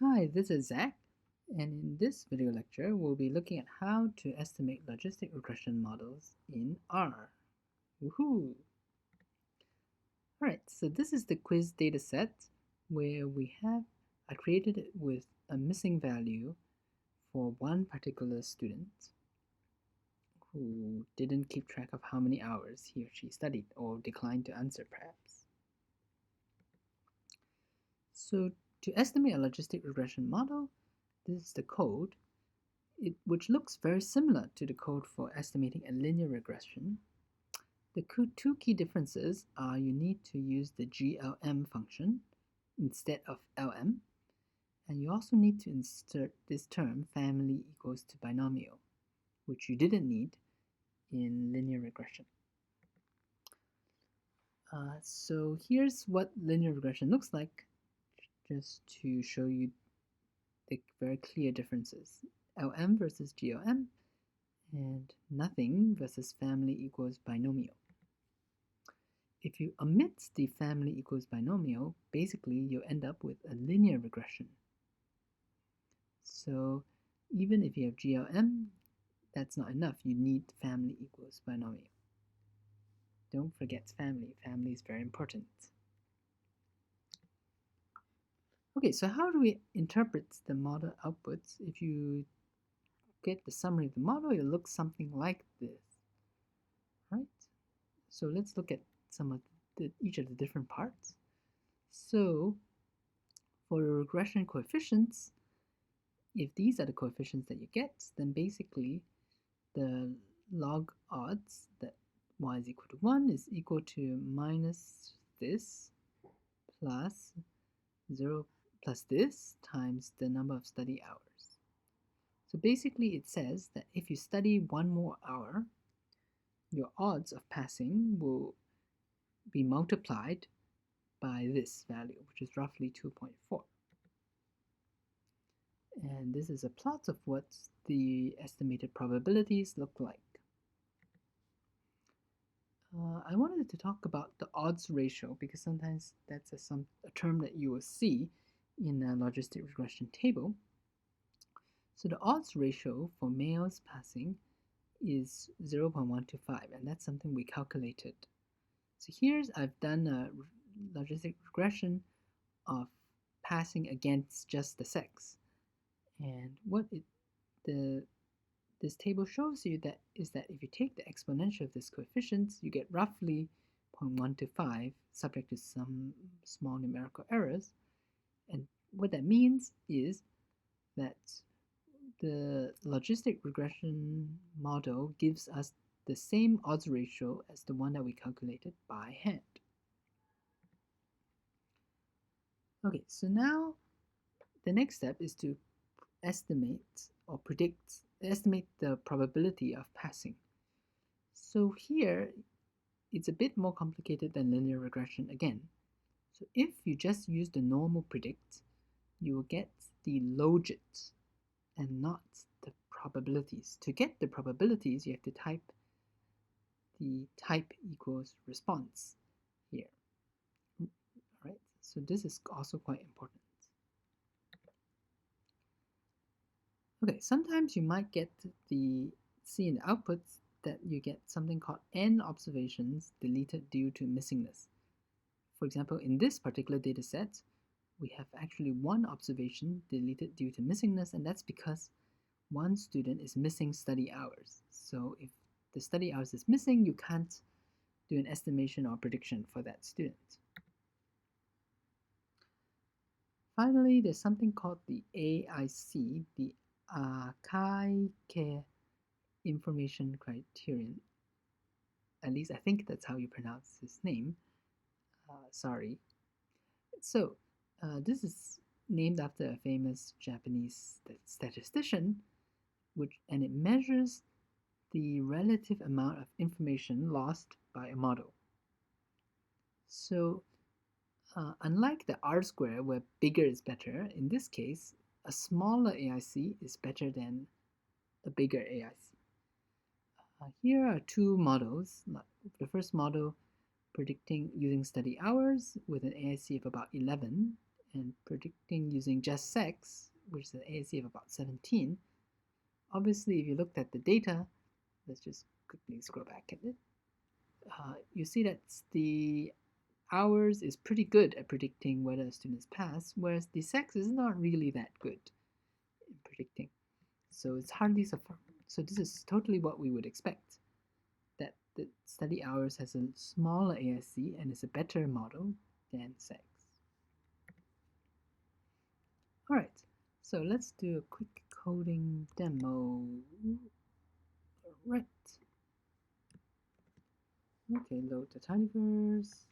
Hi, this is Zach, and in this video lecture, we'll be looking at how to estimate logistic regression models in R. Woohoo! Alright, so this is the quiz data set where I created it with a missing value for one particular student who didn't keep track of how many hours he or she studied or declined to answer perhaps. So to estimate a logistic regression model, this is the code, which looks very similar to the code for estimating a linear regression. The two key differences are you need to use the GLM function instead of LM, and you also need to insert this term family equals to binomial, which you didn't need in linear regression. So here's what linear regression looks like, just to show you the very clear differences. LM versus GLM, and nothing versus family equals binomial. If you omit the family equals binomial, basically you'll end up with a linear regression. So even if you have GLM, that's not enough. You need family equals binomial. Don't forget family. Family is very important. Okay, so how do we interpret the model outputs? If you get the summary of the model, it looks something like this, right? So let's look at some of each of the different parts. So for the regression coefficients, if these are the coefficients that you get, then basically the log odds that y is equal to 1 is equal to minus this plus 0 plus this times the number of study hours. So basically it says that if you study one more hour, your odds of passing will be multiplied by this value, which is roughly 2.4. And this is a plot of what the estimated probabilities look like. I wanted to talk about the odds ratio because sometimes that's a term that you will see in a logistic regression table. So the odds ratio for males passing is 0.125, and that's something we calculated. So I've done a logistic regression of passing against just the sex. And what this table shows you is that if you take the exponential of this coefficient, you get roughly 0.125, subject to some small numerical errors. And what that means is that the logistic regression model gives us the same odds ratio as the one that we calculated by hand. Okay, so now the next step is to estimate the probability of passing. So here, it's a bit more complicated than linear regression again. So if you just use the normal predict, you will get the logits and not the probabilities. To get the probabilities, you have to type the type equals response here. Alright, so this is also quite important. Okay, sometimes you might see in the outputs that you get something called n observations deleted due to missingness. For example, in this particular data set, we have actually one observation deleted due to missingness, and that's because one student is missing study hours. So if the study hours is missing, you can't do an estimation or prediction for that student. Finally, there's something called the AIC, the Akaike Information Criterion. At least I think that's how you pronounce his name. Sorry. So this is named after a famous Japanese statistician, and it measures the relative amount of information lost by a model. So unlike the R-square where bigger is better, in this case, a smaller AIC is better than a bigger AIC. Here are two models. The first model predicting using study hours with an AIC of about 11, and predicting using just sex, which is an ASC of about 17, obviously if you looked at the data, let's just quickly scroll back at it, you see that the hours is pretty good at predicting whether a student is passed, whereas the sex is not really that good in predicting. So it's hardly so. So this is totally what we would expect, that the study hours has a smaller ASC and is a better model than sex. All right, so let's do a quick coding demo. All right. Okay, load the tidyverse.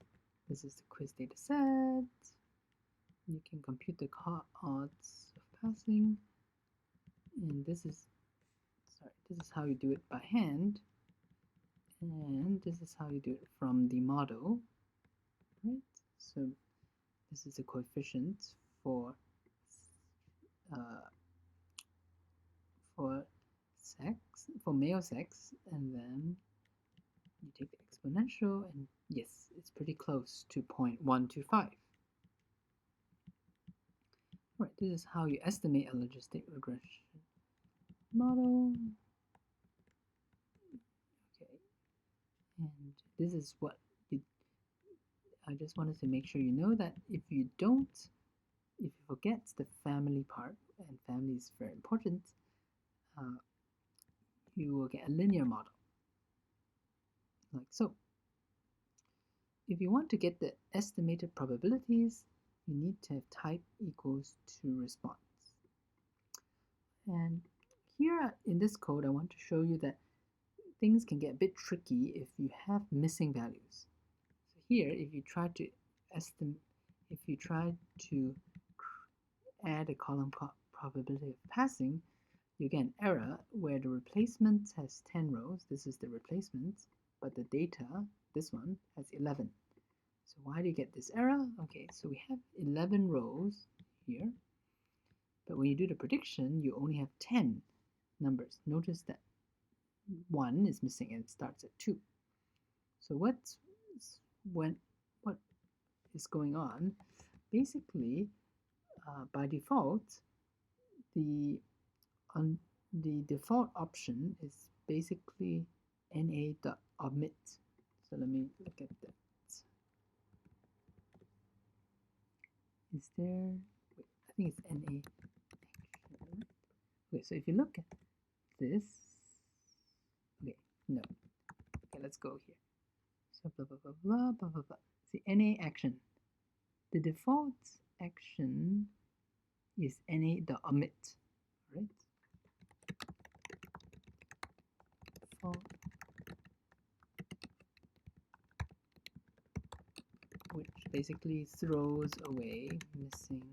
This is the quiz data set. You can compute the odds of passing. And this is how you do it by hand. And this is how you do it from the model. Right? So this is the coefficient for sex, for male sex, and then you take the exponential, and yes, it's pretty close to 0.125. Right, this is how you estimate a logistic regression model. Okay, and this is what I just wanted to make sure you know that if you forget the family part, and family is very important, you will get a linear model, like so. If you want to get the estimated probabilities, you need to have type equals to response. And here in this code, I want to show you that things can get a bit tricky if you have missing values. So here, if you try to add a column called probability of passing, you get an error where the replacement has 10 rows. This is the replacement, but the data, this one, has 11. So why do you get this error? Okay, so we have 11 rows here, but when you do the prediction, you only have 10 numbers. Notice that 1 is missing and it starts at 2. So what is going on? Basically, by default, the default option is basically na.omit. So let me look at that. Is there? Wait, I think it's na action. Okay, so if you look at this, okay, no. Okay, let's go here. So blah blah blah blah blah blah blah. See, na action. The default action is na.omit, right? Default, which basically throws away missing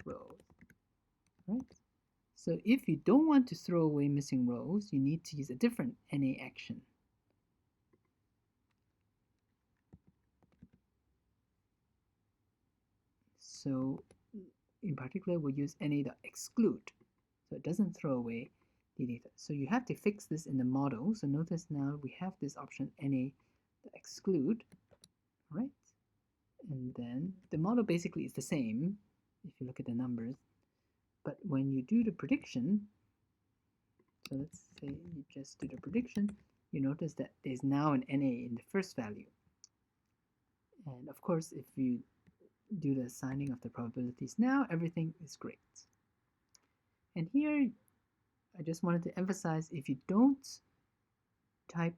rows, right? So if you don't want to throw away missing rows, you need to use a different na action. So in particular, we'll use na.exclude, so it doesn't throw away the data. So you have to fix this in the model. So notice now we have this option na.exclude, right? And then the model basically is the same if you look at the numbers. But when you do the prediction, so let's say you just do the prediction, you notice that there's now an na in the first value. And of course, if you do the assigning of the probabilities now, everything is great. And here, I just wanted to emphasize, if you don't type,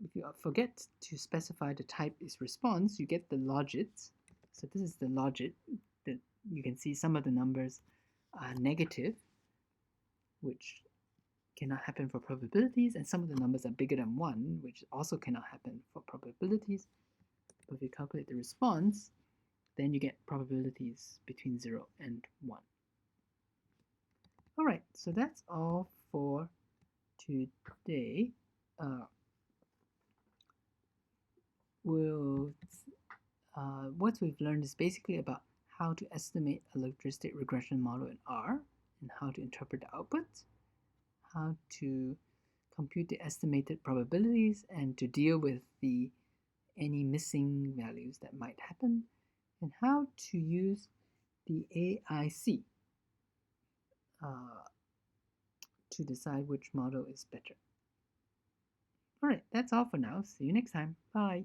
if you forget to specify the type is response, you get the logit. So this is the logit that you can see some of the numbers are negative, which cannot happen for probabilities, and some of the numbers are bigger than 1, which also cannot happen for probabilities. But if you calculate the response, then you get probabilities between 0 and 1. All right, so that's all for today. What we've learned is basically about how to estimate a logistic regression model in R, and how to interpret the output, how to compute the estimated probabilities, and to deal with any missing values that might happen, and how to use the AIC to decide which model is better. Alright, that's all for now. See you next time. Bye.